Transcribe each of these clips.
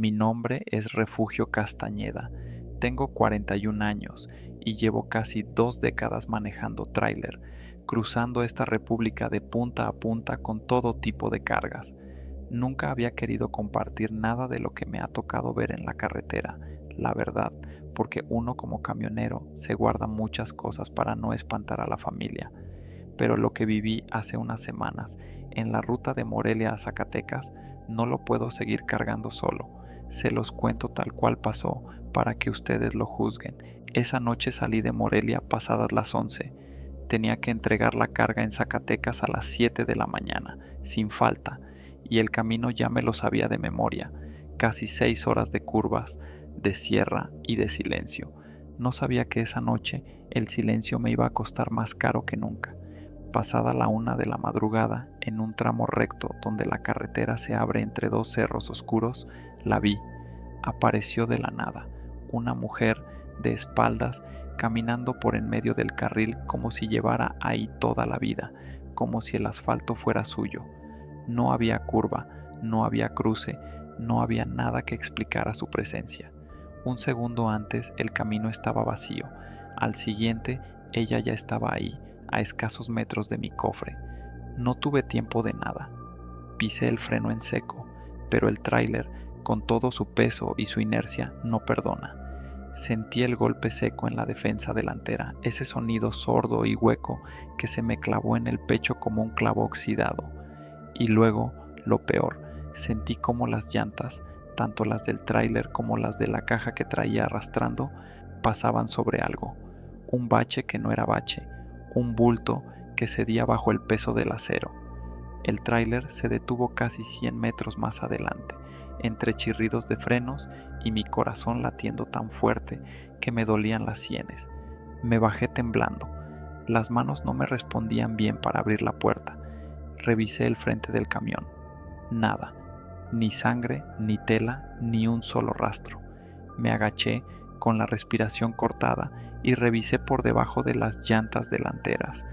Mi nombre es Refugio Castañeda. Tengo 41 años y llevo casi 2 décadas manejando tráiler, cruzando esta república de punta a punta con todo tipo de cargas. Nunca había querido compartir nada de lo que me ha tocado ver en la carretera, la verdad, porque uno como camionero se guarda muchas cosas para no espantar a la familia. Pero lo que viví hace unas semanas en la ruta de Morelia a Zacatecas no lo puedo seguir cargando solo. Se los cuento tal cual pasó para que ustedes lo juzguen. Esa noche salí de Morelia pasadas las 11. Tenía que entregar la carga en Zacatecas a las 7 de la mañana, sin falta, y el camino ya me lo sabía de memoria. Casi 6 horas de curvas, de sierra y de silencio. No sabía que esa noche el silencio me iba a costar más caro que nunca. Pasada la 1 de la madrugada, en un tramo recto donde la carretera se abre entre dos cerros oscuros, la vi. Apareció de la nada, una mujer de espaldas caminando por en medio del carril como si llevara ahí toda la vida, como si el asfalto fuera suyo. No había curva, no había cruce, no había nada que explicara su presencia. Un segundo antes el camino estaba vacío, al siguiente ella ya estaba ahí, a escasos metros de mi cofre. No tuve tiempo de nada. Pisé el freno en seco, pero el tráiler, con todo su peso y su inercia, no perdona. Sentí el golpe seco en la defensa delantera, ese sonido sordo y hueco que se me clavó en el pecho como un clavo oxidado. Y luego, lo peor, sentí como las llantas, tanto las del tráiler como las de la caja que traía arrastrando, pasaban sobre algo. Un bache que no era bache, un bulto que cedía bajo el peso del acero. El tráiler se detuvo casi 100 metros más adelante, entre chirridos de frenos y mi corazón latiendo tan fuerte que me dolían las sienes. Me bajé temblando. Las manos no me respondían bien para abrir la puerta. Revisé el frente del camión. Nada. Ni sangre, ni tela, ni un solo rastro. Me agaché con la respiración cortada y revisé por debajo de las llantas delanteras.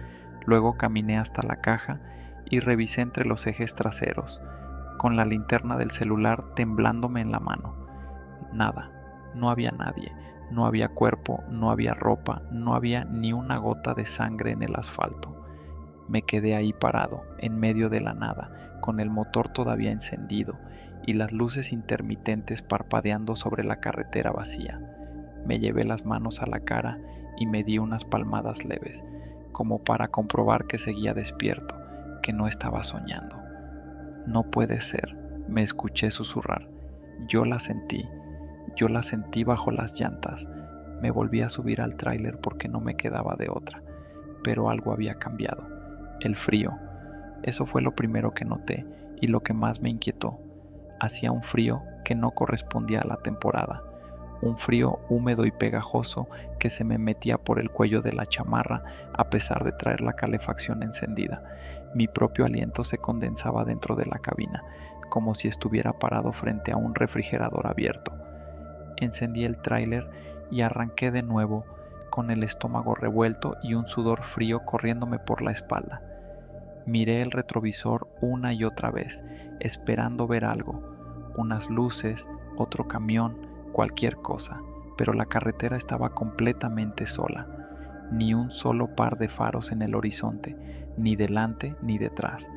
Luego caminé hasta la caja y revisé entre los ejes traseros, con la linterna del celular temblándome en la mano. Nada, no había nadie, no había cuerpo, no había ropa, no había ni una gota de sangre en el asfalto. Me quedé ahí parado, en medio de la nada, con el motor todavía encendido y las luces intermitentes parpadeando sobre la carretera vacía. Me llevé las manos a la cara y me di unas palmadas leves, como para comprobar que seguía despierto, que no estaba soñando. No puede ser, me escuché susurrar. Yo la sentí bajo las llantas. Me volví a subir al tráiler porque no me quedaba de otra, pero algo había cambiado. El frío. Eso fue lo primero que noté y lo que más me inquietó. Hacía un frío que no correspondía a la temporada. Un frío húmedo y pegajoso que se me metía por el cuello de la chamarra a pesar de traer la calefacción encendida. Mi propio aliento se condensaba dentro de la cabina, como si estuviera parado frente a un refrigerador abierto. Encendí el tráiler y arranqué de nuevo, con el estómago revuelto y un sudor frío corriéndome por la espalda. Miré el retrovisor una y otra vez, esperando ver algo, unas luces, otro camión, cualquier cosa, pero la carretera estaba completamente sola. Ni un solo par de faros en el horizonte, ni delante ni detrás,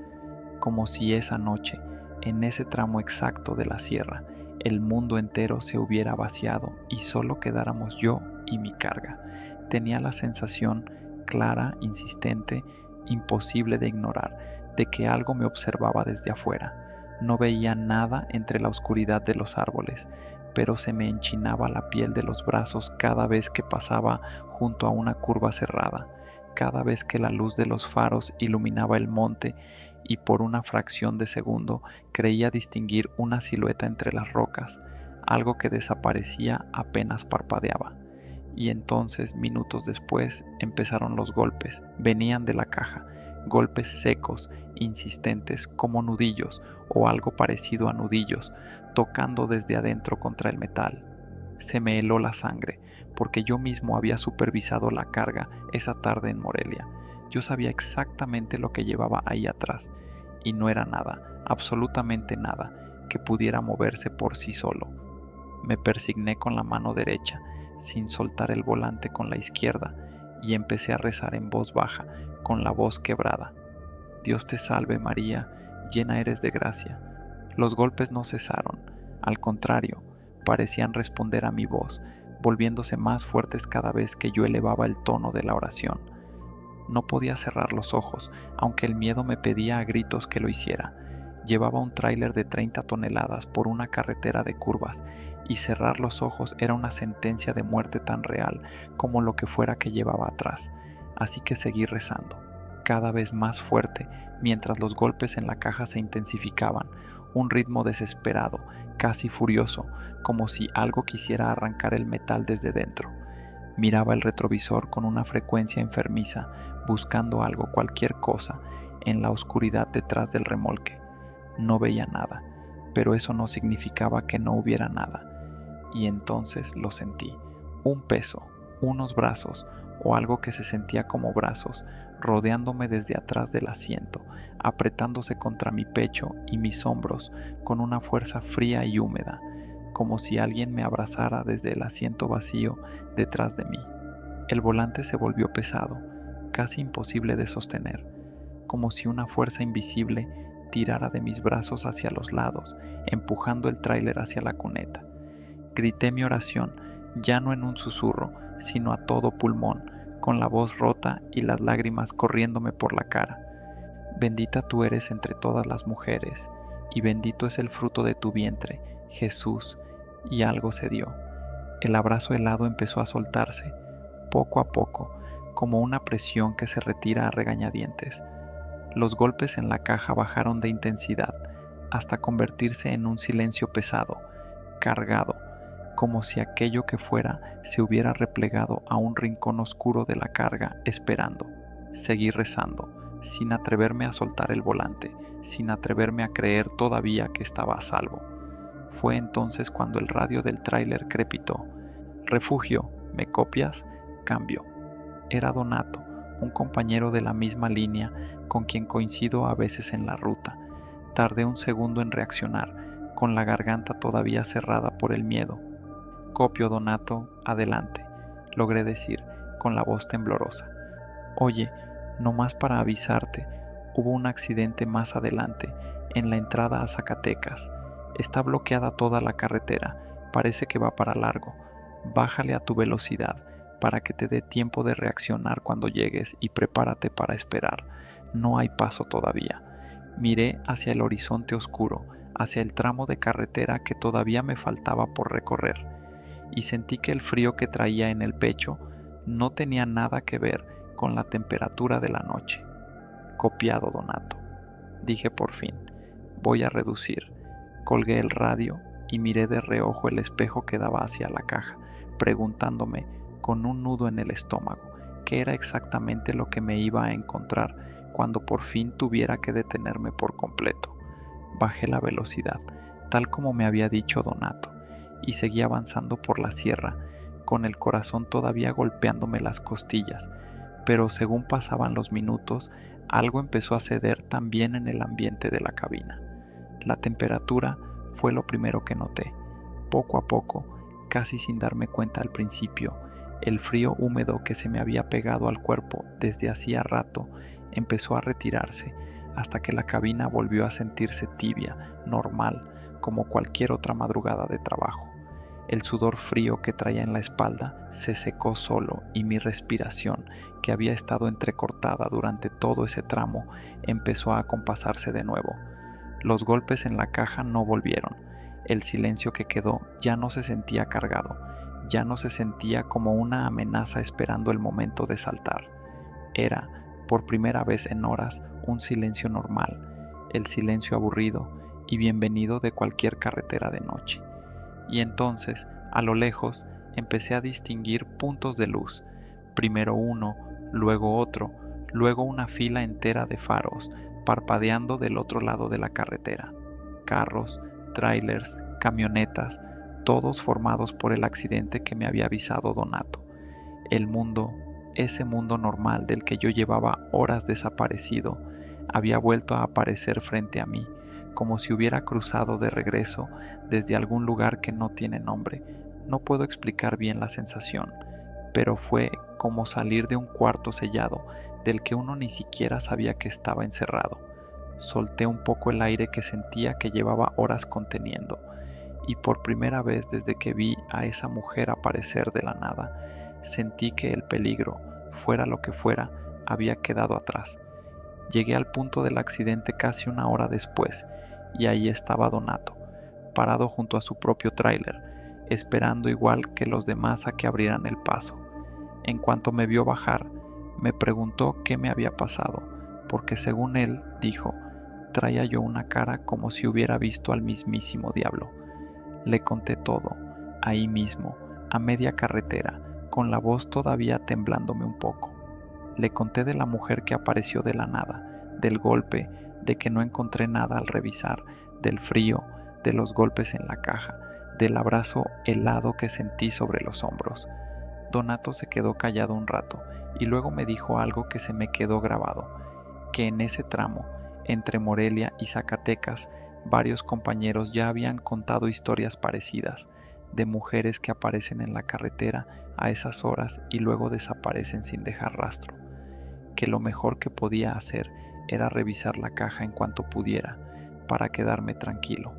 como si esa noche, en ese tramo exacto de la sierra, el mundo entero se hubiera vaciado y solo quedáramos yo y mi carga. Tenía la sensación clara, insistente, imposible de ignorar, de que algo me observaba desde afuera. No veía nada entre la oscuridad de los árboles, pero se me enchinaba la piel de los brazos cada vez que pasaba junto a una curva cerrada, cada vez que la luz de los faros iluminaba el monte y por una fracción de segundo creía distinguir una silueta entre las rocas, algo que desaparecía apenas parpadeaba. Y entonces, minutos después, empezaron los golpes. Venían de la caja, golpes secos, insistentes, como nudillos o algo parecido a nudillos, tocando desde adentro contra el metal. Se me heló la sangre, porque yo mismo había supervisado la carga esa tarde en Morelia. Yo sabía exactamente lo que llevaba ahí atrás, y no era nada, absolutamente nada, que pudiera moverse por sí solo, Me persigné con la mano derecha, sin soltar el volante con la izquierda, y empecé a rezar en voz baja, con la voz quebrada. Dios te salve María, llena eres de gracia. Los golpes no cesaron, al contrario, parecían responder a mi voz, volviéndose más fuertes cada vez que yo elevaba el tono de la oración. No podía cerrar los ojos, aunque el miedo me pedía a gritos que lo hiciera. Llevaba un tráiler de 30 toneladas por una carretera de curvas, y cerrar los ojos era una sentencia de muerte tan real como lo que fuera que llevaba atrás. Así que seguí rezando, cada vez más fuerte, mientras los golpes en la caja se intensificaban, un ritmo desesperado, casi furioso, como si algo quisiera arrancar el metal desde dentro. Miraba el retrovisor con una frecuencia enfermiza, buscando algo, cualquier cosa, en la oscuridad detrás del remolque. No veía nada, pero eso no significaba que no hubiera nada. Y entonces lo sentí. Un peso, unos brazos, o algo que se sentía como brazos, rodeándome desde atrás del asiento, apretándose contra mi pecho y mis hombros con una fuerza fría y húmeda, como si alguien me abrazara desde el asiento vacío detrás de mí. El volante se volvió pesado, casi imposible de sostener, como si una fuerza invisible tirara de mis brazos hacia los lados, empujando el tráiler hacia la cuneta. Grité mi oración, ya no en un susurro, sino a todo pulmón, con la voz rota y las lágrimas corriéndome por la cara. Bendita tú eres entre todas las mujeres, y bendito es el fruto de tu vientre, Jesús. Y algo se dio. El abrazo helado empezó a soltarse, poco a poco, como una presión que se retira a regañadientes. Los golpes en la caja bajaron de intensidad, hasta convertirse en un silencio pesado, cargado, como si aquello que fuera se hubiera replegado a un rincón oscuro de la carga, esperando. Seguí rezando, sin atreverme a soltar el volante, sin atreverme a creer todavía que estaba a salvo. Fue entonces cuando el radio del tráiler crepitó. Refugio, ¿me copias? Cambio. Era Donato, un compañero de la misma línea con quien coincido a veces en la ruta. Tardé un segundo en reaccionar, con la garganta todavía cerrada por el miedo. Copio, Donato, adelante, logré decir, con la voz temblorosa. Oye, nomás para avisarte, hubo un accidente más adelante, en la entrada a Zacatecas. Está bloqueada toda la carretera, parece que va para largo. Bájale a tu velocidad, para que te dé tiempo de reaccionar cuando llegues y prepárate para esperar. No hay paso todavía. Miré hacia el horizonte oscuro, hacia el tramo de carretera que todavía me faltaba por recorrer, y sentí que el frío que traía en el pecho no tenía nada que ver con la temperatura de la noche. Copiado, Donato, dije por fin. Voy a reducir. Colgué el radio y miré de reojo el espejo que daba hacia la caja, preguntándome, con un nudo en el estómago, qué era exactamente lo que me iba a encontrar cuando por fin tuviera que detenerme por completo. Bajé la velocidad, tal como me había dicho Donato, y seguí avanzando por la sierra, con el corazón todavía golpeándome las costillas, pero según pasaban los minutos, algo empezó a ceder también en el ambiente de la cabina. La temperatura fue lo primero que noté. Poco a poco, casi sin darme cuenta al principio, el frío húmedo que se me había pegado al cuerpo desde hacía rato empezó a retirarse hasta que la cabina volvió a sentirse tibia, normal, como cualquier otra madrugada de trabajo. El sudor frío que traía en la espalda se secó solo y mi respiración, que había estado entrecortada durante todo ese tramo, empezó a acompasarse de nuevo. Los golpes en la caja no volvieron. El silencio que quedó ya no se sentía cargado, ya no se sentía como una amenaza esperando el momento de saltar. Era, por primera vez en horas, un silencio normal, el silencio aburrido y bienvenido de cualquier carretera de noche. Y entonces, a lo lejos, empecé a distinguir puntos de luz, primero uno, luego otro, luego una fila entera de faros, parpadeando del otro lado de la carretera. Carros, trailers, camionetas, todos formados por el accidente que me había avisado Donato. El mundo, ese mundo normal del que yo llevaba horas desaparecido, había vuelto a aparecer frente a mí, como si hubiera cruzado de regreso desde algún lugar que no tiene nombre. No puedo explicar bien la sensación, pero fue como salir de un cuarto sellado del que uno ni siquiera sabía que estaba encerrado. Solté un poco el aire que sentía que llevaba horas conteniendo, y por primera vez desde que vi a esa mujer aparecer de la nada, sentí que el peligro, fuera lo que fuera, había quedado atrás. Llegué al punto del accidente casi una hora después, y ahí estaba Donato, parado junto a su propio tráiler, esperando igual que los demás a que abrieran el paso. En cuanto me vio bajar, me preguntó qué me había pasado, porque según él, dijo, traía yo una cara como si hubiera visto al mismísimo diablo. Le conté todo, ahí mismo, a media carretera, con la voz todavía temblándome un poco. Le conté de la mujer que apareció de la nada, del golpe, de que no encontré nada al revisar, del frío, de los golpes en la caja, del abrazo helado que sentí sobre los hombros. Donato se quedó callado un rato y luego me dijo algo que se me quedó grabado, que en ese tramo, entre Morelia y Zacatecas, varios compañeros ya habían contado historias parecidas, de mujeres que aparecen en la carretera a esas horas y luego desaparecen sin dejar rastro, que lo mejor que podía hacer era revisar la caja en cuanto pudiera, para quedarme tranquilo.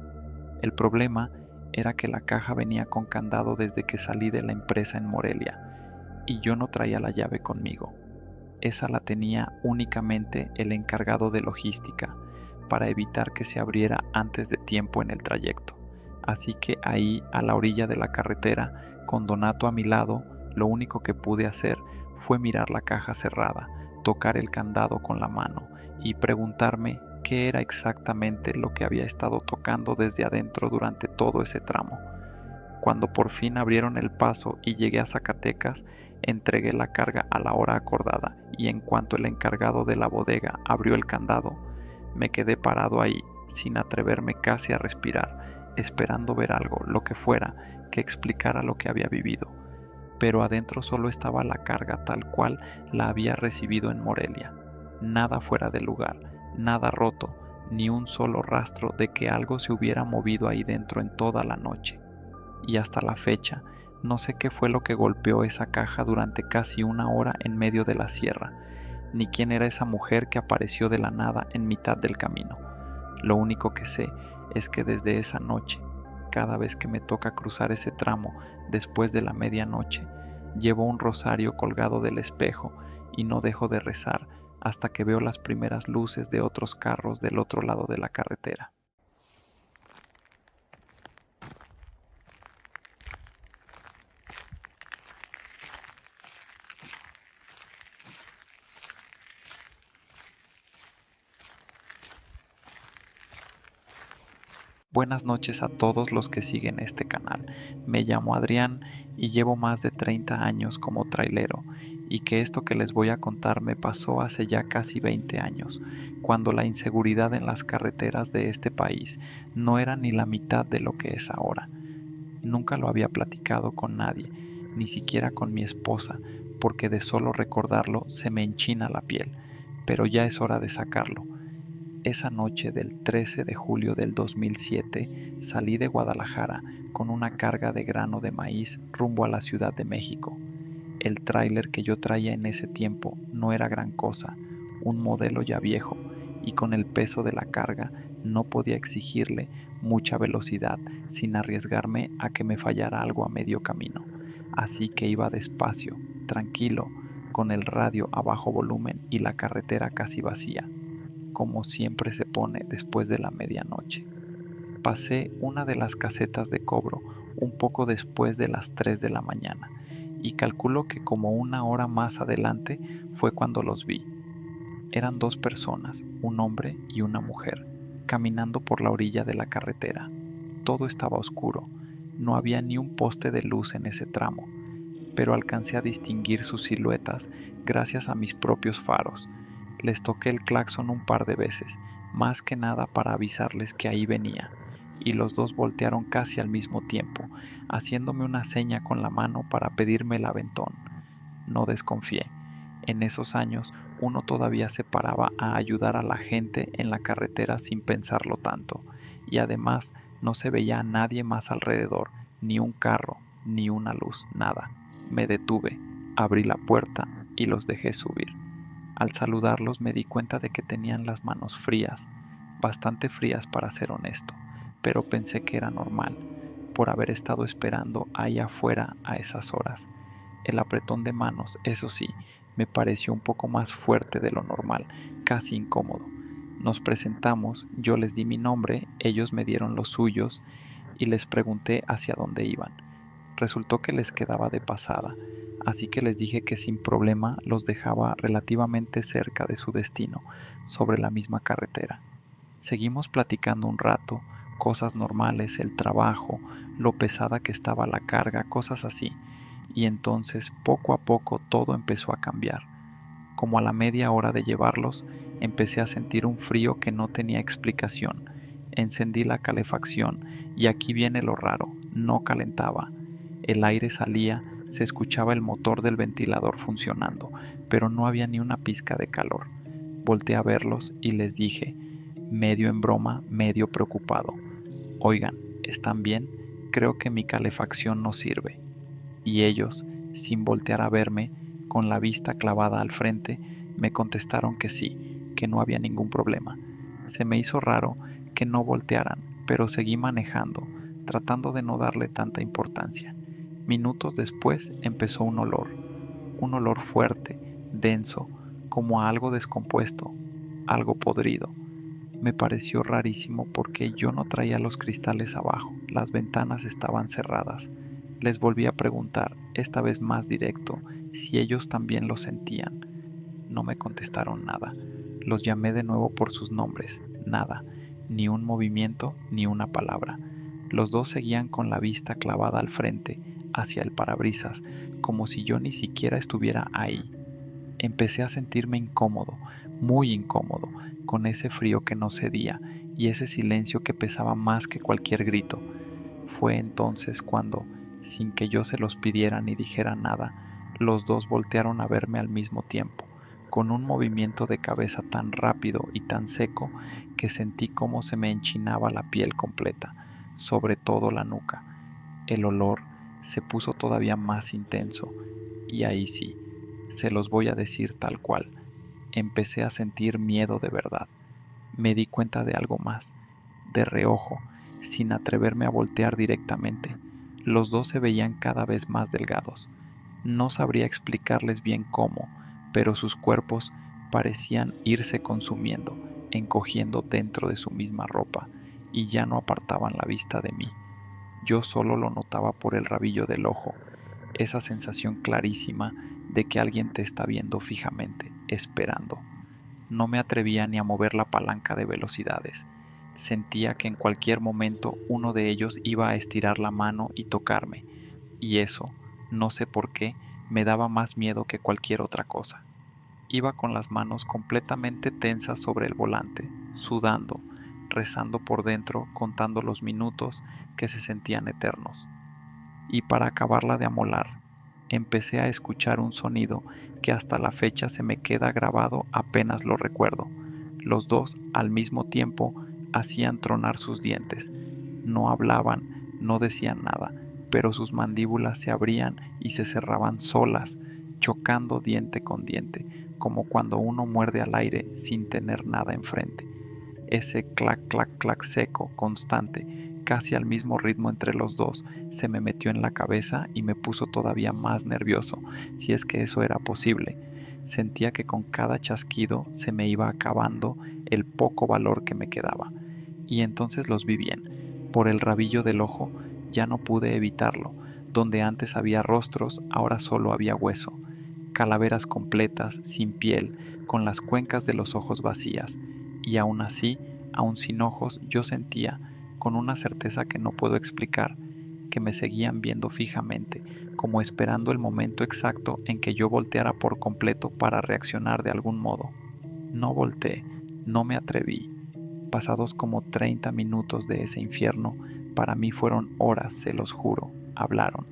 El problema era que la caja venía con candado desde que salí de la empresa en Morelia, y yo no traía la llave conmigo. Esa la tenía únicamente el encargado de logística, para evitar que se abriera antes de tiempo en el trayecto. Así que ahí, a la orilla de la carretera, con Donato a mi lado, lo único que pude hacer fue mirar la caja cerrada, tocar el candado con la mano y preguntarme qué era exactamente lo que había estado tocando desde adentro durante todo ese tramo. Cuando por fin abrieron el paso y llegué a Zacatecas, entregué la carga a la hora acordada y en cuanto el encargado de la bodega abrió el candado, me quedé parado ahí sin atreverme casi a respirar, esperando ver algo, lo que fuera, que explicara lo que había vivido. Pero adentro solo estaba la carga tal cual la había recibido en Morelia. Nada fuera de lugar, nada roto, ni un solo rastro de que algo se hubiera movido ahí dentro en toda la noche. Y hasta la fecha, no sé qué fue lo que golpeó esa caja durante casi una hora en medio de la sierra, ni quién era esa mujer que apareció de la nada en mitad del camino. Lo único que sé es que desde esa noche, cada vez que me toca cruzar ese tramo después de la medianoche, llevo un rosario colgado del espejo y no dejo de rezar hasta que veo las primeras luces de otros carros del otro lado de la carretera. Buenas noches a todos los que siguen este canal. Me llamo Adrián y llevo más de 30 años como trailero, y que esto que les voy a contar me pasó hace ya casi 20 años, cuando la inseguridad en las carreteras de este país no era ni la mitad de lo que es ahora. Nunca lo había platicado con nadie, ni siquiera con mi esposa, porque de solo recordarlo se me enchina la piel, pero ya es hora de sacarlo. Esa noche del 13 de julio del 2007 salí de Guadalajara con una carga de grano de maíz rumbo a la Ciudad de México. El tráiler que yo traía en ese tiempo no era gran cosa, un modelo ya viejo, y con el peso de la carga no podía exigirle mucha velocidad sin arriesgarme a que me fallara algo a medio camino. Así que iba despacio, tranquilo, con el radio a bajo volumen y la carretera casi vacía, como siempre se pone después de la medianoche. Pasé una de las casetas de cobro un poco después de las 3 de la mañana y calculo que como una hora más adelante fue cuando los vi. Eran dos personas, un hombre y una mujer, caminando por la orilla de la carretera. Todo estaba oscuro, no había ni un poste de luz en ese tramo, pero alcancé a distinguir sus siluetas gracias a mis propios faros. Les toqué el claxon un par de veces, más que nada para avisarles que ahí venía, y los dos voltearon casi al mismo tiempo, haciéndome una seña con la mano para pedirme el aventón. No desconfié. En esos años uno todavía se paraba a ayudar a la gente en la carretera sin pensarlo tanto, y además no se veía a nadie más alrededor, ni un carro, ni una luz, nada. Me detuve, abrí la puerta y los dejé subir. Al saludarlos me di cuenta de que tenían las manos frías, bastante frías para ser honesto, pero pensé que era normal, por haber estado esperando ahí afuera a esas horas. El apretón de manos, eso sí, me pareció un poco más fuerte de lo normal, casi incómodo. Nos presentamos, yo les di mi nombre, ellos me dieron los suyos y les pregunté hacia dónde iban. Resultó que les quedaba de pasada, así que les dije que sin problema los dejaba relativamente cerca de su destino, sobre la misma carretera. Seguimos platicando un rato, cosas normales, el trabajo, lo pesada que estaba la carga, cosas así, y entonces poco a poco todo empezó a cambiar. Como a la media hora de llevarlos, empecé a sentir un frío que no tenía explicación. Encendí la calefacción y aquí viene lo raro, no calentaba. El aire salía, se escuchaba el motor del ventilador funcionando, pero no había ni una pizca de calor. Volteé a verlos y les dije, medio en broma, medio preocupado: oigan, ¿están bien? Creo que mi calefacción no sirve. Y ellos, sin voltear a verme, con la vista clavada al frente, me contestaron que sí, que no había ningún problema. Se me hizo raro que no voltearan, pero seguí manejando, tratando de no darle tanta importancia. Minutos después empezó un olor fuerte, denso, como a algo descompuesto, algo podrido. Me pareció rarísimo porque yo no traía los cristales abajo, las ventanas estaban cerradas. Les volví a preguntar, esta vez más directo, si ellos también lo sentían. No me contestaron nada. Los llamé de nuevo por sus nombres, nada, ni un movimiento, ni una palabra. Los dos seguían con la vista clavada al frente, hacia el parabrisas, como si yo ni siquiera estuviera ahí. Empecé a sentirme incómodo, muy incómodo, con ese frío que no cedía y ese silencio que pesaba más que cualquier grito. Fue entonces cuando, sin que yo se los pidiera ni dijera nada, los dos voltearon a verme al mismo tiempo, con un movimiento de cabeza tan rápido y tan seco que sentí cómo se me enchinaba la piel completa, sobre todo la nuca. El olor se puso todavía más intenso, y ahí sí, se los voy a decir tal cual. Empecé a sentir miedo de verdad. Me di cuenta de algo más, de reojo, sin atreverme a voltear directamente. Los dos se veían cada vez más delgados. No sabría explicarles bien cómo, pero sus cuerpos parecían irse consumiendo, encogiendo dentro de su misma ropa, y ya no apartaban la vista de mí. Yo solo lo notaba por el rabillo del ojo, esa sensación clarísima de que alguien te está viendo fijamente, esperando. No me atrevía ni a mover la palanca de velocidades. Sentía que en cualquier momento uno de ellos iba a estirar la mano y tocarme, y eso, no sé por qué, me daba más miedo que cualquier otra cosa. Iba con las manos completamente tensas sobre el volante, sudando, rezando por dentro, contando los minutos que se sentían eternos. Y para acabarla de amolar, empecé a escuchar un sonido que hasta la fecha se me queda grabado apenas lo recuerdo. Los dos, al mismo tiempo, hacían tronar sus dientes. No hablaban, no decían nada, pero sus mandíbulas se abrían y se cerraban solas, chocando diente con diente, como cuando uno muerde al aire sin tener nada enfrente. Ese clac, clac, clac seco, constante, casi al mismo ritmo entre los dos, se me metió en la cabeza y me puso todavía más nervioso, si es que eso era posible. Sentía que con cada chasquido se me iba acabando el poco valor que me quedaba. Y entonces los vi bien. Por el rabillo del ojo ya no pude evitarlo. Donde antes había rostros, ahora solo había hueso. Calaveras completas, sin piel, con las cuencas de los ojos vacías. Y aún así, aún sin ojos, yo sentía, con una certeza que no puedo explicar, que me seguían viendo fijamente, como esperando el momento exacto en que yo volteara por completo para reaccionar de algún modo. No volteé, no me atreví. Pasados como 30 minutos de ese infierno, para mí fueron horas, se los juro, hablaron.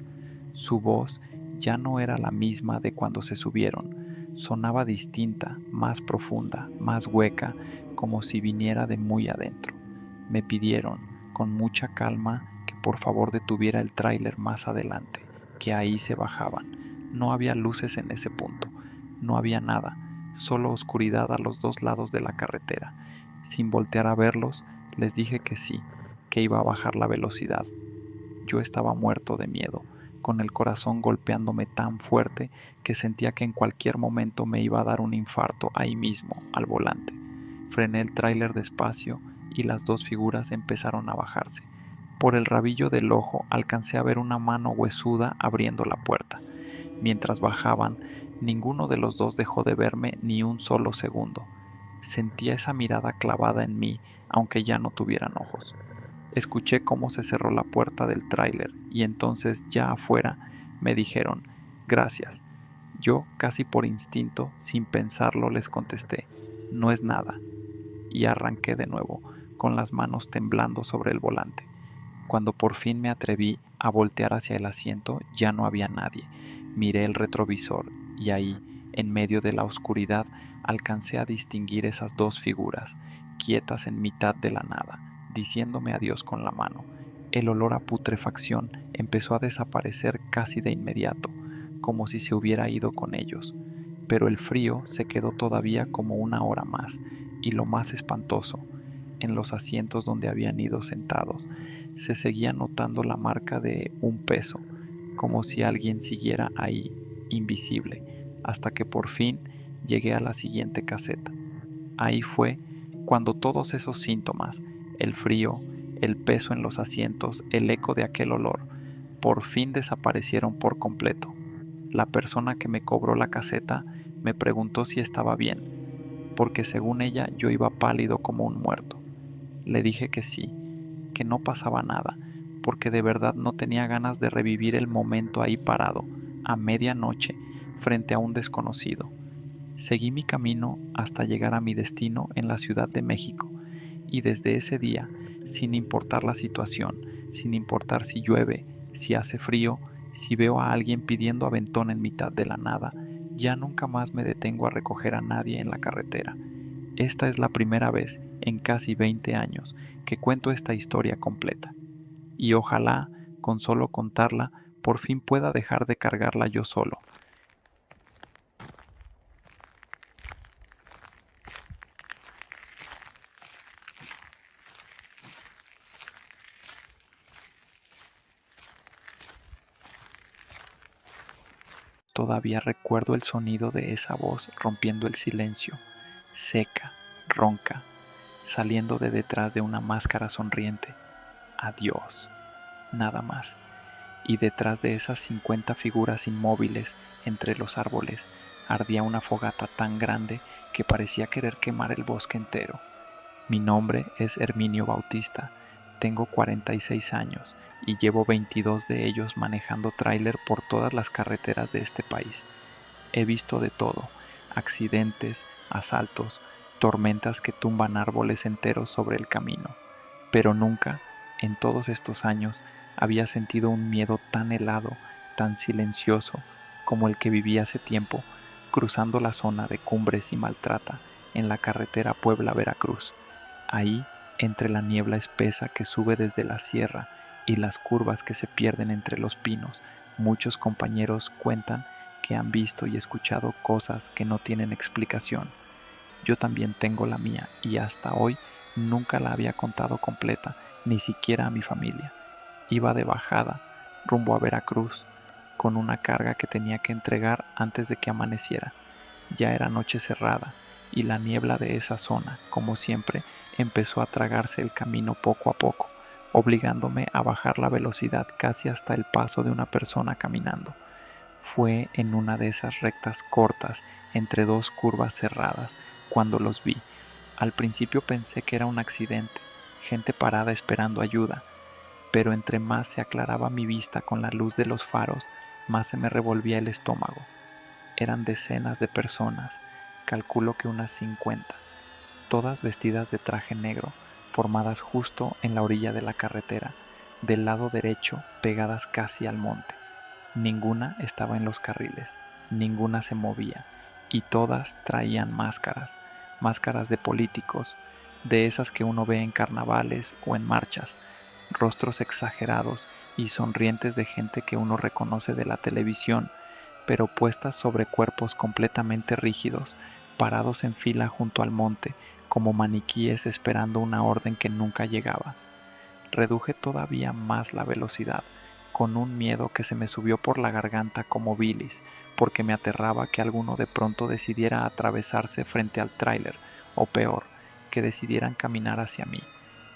Su voz ya no era la misma de cuando se subieron. sonaba distinta, más profunda, más hueca, como si viniera de muy adentro. Me pidieron, con mucha calma, que por favor detuviera el tráiler más adelante, que ahí se bajaban. No había luces en ese punto, no había nada, solo oscuridad a los dos lados de la carretera. Sin voltear a verlos, les dije que sí, que iba a bajar la velocidad. Yo estaba muerto de miedo, con el corazón golpeándome tan fuerte que sentía que en cualquier momento me iba a dar un infarto ahí mismo, al volante. Frené el tráiler despacio y las dos figuras empezaron a bajarse. Por el rabillo del ojo alcancé a ver una mano huesuda abriendo la puerta. Mientras bajaban, ninguno de los dos dejó de verme ni un solo segundo. Sentía esa mirada clavada en mí, aunque ya no tuvieran ojos. Escuché cómo se cerró la puerta del tráiler y entonces ya afuera me dijeron, gracias. Yo, casi por instinto, sin pensarlo, les contesté, no es nada, y arranqué de nuevo, con las manos temblando sobre el volante. Cuando por fin me atreví a voltear hacia el asiento, ya no había nadie. Miré el retrovisor y ahí, en medio de la oscuridad, alcancé a distinguir esas dos figuras, quietas en mitad de la nada, diciéndome adiós con la mano. El olor a putrefacción empezó a desaparecer casi de inmediato, como si se hubiera ido con ellos. Pero el frío se quedó todavía como una hora más, y lo más espantoso, en los asientos donde habían ido sentados, se seguía notando la marca de un peso, como si alguien siguiera ahí, invisible, hasta que por fin llegué a la siguiente caseta. Ahí fue cuando todos esos síntomas, el frío, el peso en los asientos, el eco de aquel olor, por fin desaparecieron por completo. La persona que me cobró la caseta me preguntó si estaba bien, porque según ella yo iba pálido como un muerto. Le dije que sí, que no pasaba nada, porque de verdad no tenía ganas de revivir el momento ahí parado, a medianoche, frente a un desconocido. Seguí mi camino hasta llegar a mi destino en la Ciudad de México, y desde ese día, sin importar la situación, sin importar si llueve, si hace frío, si veo a alguien pidiendo aventón en mitad de la nada, ya nunca más me detengo a recoger a nadie en la carretera. Esta es la primera vez en casi 20 años que cuento esta historia completa, y ojalá, con solo contarla, por fin pueda dejar de cargarla yo solo. Todavía recuerdo el sonido de esa voz rompiendo el silencio, seca, ronca, saliendo de detrás de una máscara sonriente. Adiós, nada más. Y detrás de esas 50 figuras inmóviles entre los árboles ardía una fogata tan grande que parecía querer quemar el bosque entero. Mi nombre es Herminio Bautista, tengo 46 años y llevo 22 de ellos manejando tráiler por todas las carreteras de este país. He visto de todo, accidentes, asaltos, tormentas que tumban árboles enteros sobre el camino, pero nunca, en todos estos años, había sentido un miedo tan helado, tan silencioso, como el que viví hace tiempo, cruzando la zona de Cumbres y Maltrata, en la carretera Puebla-Veracruz. Ahí, entre la niebla espesa que sube desde la sierra y las curvas que se pierden entre los pinos, muchos compañeros cuentan que han visto y escuchado cosas que no tienen explicación. Yo también tengo la mía y hasta hoy nunca la había contado completa, ni siquiera a mi familia. Iba de bajada, rumbo a Veracruz, con una carga que tenía que entregar antes de que amaneciera. Ya era noche cerrada, y la niebla de esa zona, como siempre, empezó a tragarse el camino poco a poco, obligándome a bajar la velocidad casi hasta el paso de una persona caminando. Fue en una de esas rectas cortas entre dos curvas cerradas cuando los vi. Al principio pensé que era un accidente, gente parada esperando ayuda, pero entre más se aclaraba mi vista con la luz de los faros, más se me revolvía el estómago. Eran decenas de personas, calculo que unas 50, todas vestidas de traje negro, formadas justo en la orilla de la carretera, del lado derecho, pegadas casi al monte. Ninguna estaba en los carriles, ninguna se movía, y todas traían máscaras, máscaras de políticos, de esas que uno ve en carnavales o en marchas, rostros exagerados y sonrientes de gente que uno reconoce de la televisión, pero puestas sobre cuerpos completamente rígidos, parados en fila junto al monte, como maniquíes esperando una orden que nunca llegaba. Reduje todavía más la velocidad, con un miedo que se me subió por la garganta como bilis, porque me aterraba que alguno de pronto decidiera atravesarse frente al tráiler, o peor, que decidieran caminar hacia mí.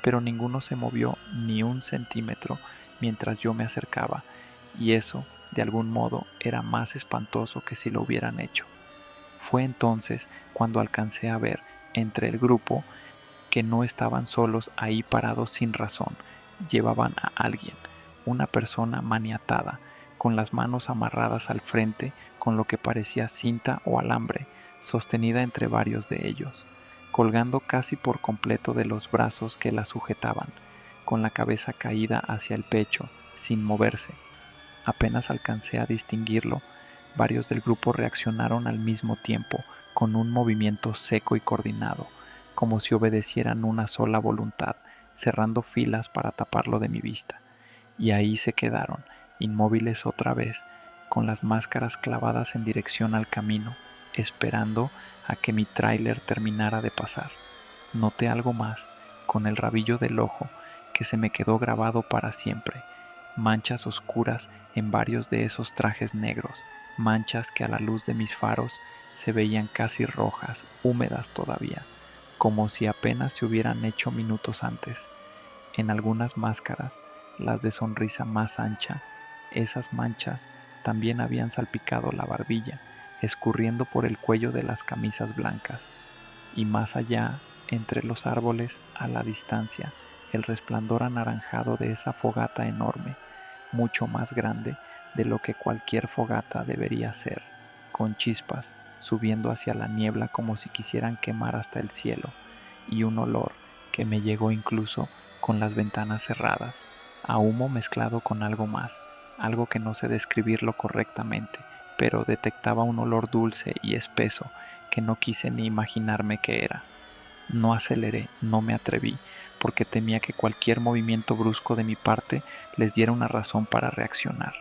Pero ninguno se movió ni un centímetro mientras yo me acercaba, y eso, de algún modo, era más espantoso que si lo hubieran hecho. Fue entonces cuando alcancé a ver, entre el grupo, que no estaban solos ahí parados sin razón, llevaban a alguien, una persona maniatada, con las manos amarradas al frente con lo que parecía cinta o alambre, sostenida entre varios de ellos, colgando casi por completo de los brazos que la sujetaban, con la cabeza caída hacia el pecho, sin moverse. Apenas alcancé a distinguirlo, varios del grupo reaccionaron al mismo tiempo, con un movimiento seco y coordinado, como si obedecieran una sola voluntad, cerrando filas para taparlo de mi vista. Y ahí se quedaron, inmóviles otra vez, con las máscaras clavadas en dirección al camino, esperando a que mi tráiler terminara de pasar. Noté algo más, con el rabillo del ojo, que se me quedó grabado para siempre, manchas oscuras en varios de esos trajes negros, manchas que a la luz de mis faros se veían casi rojas, húmedas todavía, como si apenas se hubieran hecho minutos antes. En algunas máscaras, las de sonrisa más ancha, esas manchas también habían salpicado la barbilla, escurriendo por el cuello de las camisas blancas. Y más allá, entre los árboles, a la distancia, el resplandor anaranjado de esa fogata enorme, mucho más grande de lo que cualquier fogata debería ser, con chispas subiendo hacia la niebla como si quisieran quemar hasta el cielo, y un olor que me llegó incluso con las ventanas cerradas, a humo mezclado con algo más, algo que no sé describirlo correctamente, pero detectaba un olor dulce y espeso que no quise ni imaginarme qué era. No aceleré, no me atreví, porque temía que cualquier movimiento brusco de mi parte les diera una razón para reaccionar.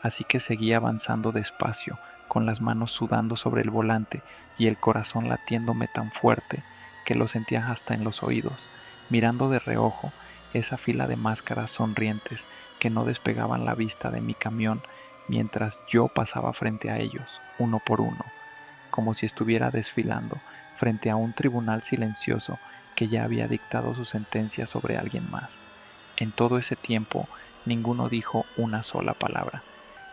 Así que seguí avanzando despacio, con las manos sudando sobre el volante y el corazón latiéndome tan fuerte que lo sentía hasta en los oídos, mirando de reojo esa fila de máscaras sonrientes que no despegaban la vista de mi camión mientras yo pasaba frente a ellos, uno por uno, como si estuviera desfilando frente a un tribunal silencioso que ya había dictado su sentencia sobre alguien más. En todo ese tiempo, ninguno dijo una sola palabra.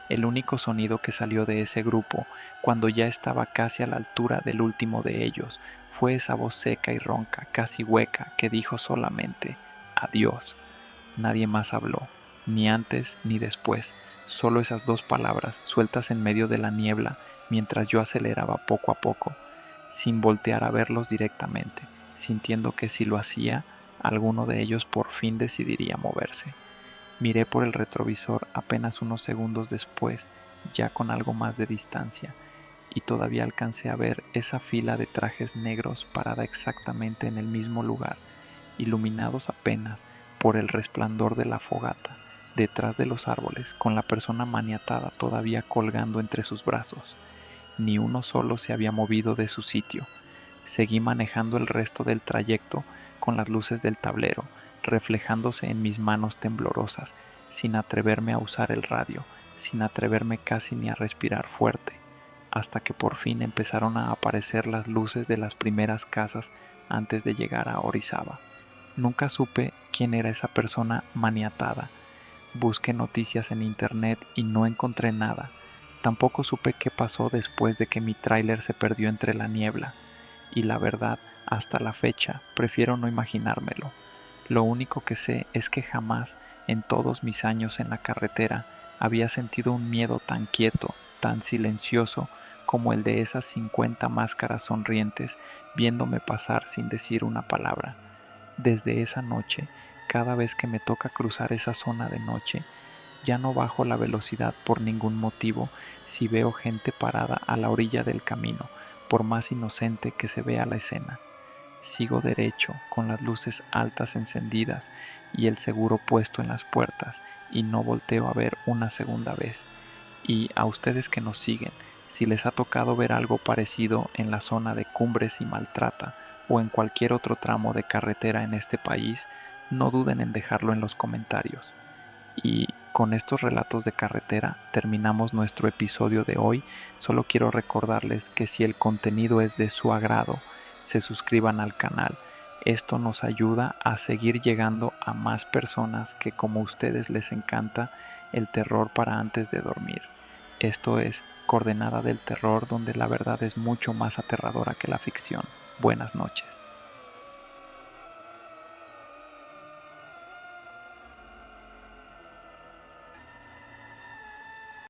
El único sonido que salió de ese grupo, cuando ya estaba casi a la altura del último de ellos, fue esa voz seca y ronca, casi hueca, que dijo solamente «Adiós». Nadie más habló, ni antes ni después, solo esas dos palabras sueltas en medio de la niebla mientras yo aceleraba poco a poco, sin voltear a verlos directamente, sintiendo que si lo hacía, alguno de ellos por fin decidiría moverse. Miré por el retrovisor apenas unos segundos después, ya con algo más de distancia, y todavía alcancé a ver esa fila de trajes negros parada exactamente en el mismo lugar, iluminados apenas por el resplandor de la fogata, detrás de los árboles, con la persona maniatada todavía colgando entre sus brazos. Ni uno solo se había movido de su sitio. Seguí manejando el resto del trayecto con las luces del tablero reflejándose en mis manos temblorosas, sin atreverme a usar el radio, sin atreverme casi ni a respirar fuerte, hasta que por fin empezaron a aparecer las luces de las primeras casas antes de llegar a Orizaba. Nunca supe quién era esa persona maniatada. Busqué noticias en internet y no encontré nada. Tampoco supe qué pasó después de que mi tráiler se perdió entre la niebla. Y la verdad, hasta la fecha, prefiero no imaginármelo. Lo único que sé es que jamás, en todos mis años en la carretera, había sentido un miedo tan quieto, tan silencioso, como el de esas 50 máscaras sonrientes viéndome pasar sin decir una palabra. Desde esa noche, cada vez que me toca cruzar esa zona de noche, ya no bajo la velocidad por ningún motivo si veo gente parada a la orilla del camino, por más inocente que se vea la escena. Sigo derecho, con las luces altas encendidas y el seguro puesto en las puertas, y no volteo a ver una segunda vez. Y a ustedes que nos siguen, si les ha tocado ver algo parecido en la zona de Cumbres y Maltrata o en cualquier otro tramo de carretera en este país, no duden en dejarlo en los comentarios. Y con estos relatos de carretera terminamos nuestro episodio de hoy. Solo quiero recordarles que si el contenido es de su agrado, se suscriban al canal. Esto nos ayuda a seguir llegando a más personas que como ustedes les encanta el terror para antes de dormir. Esto es Coordenada del Terror, donde la verdad es mucho más aterradora que la ficción. Buenas noches.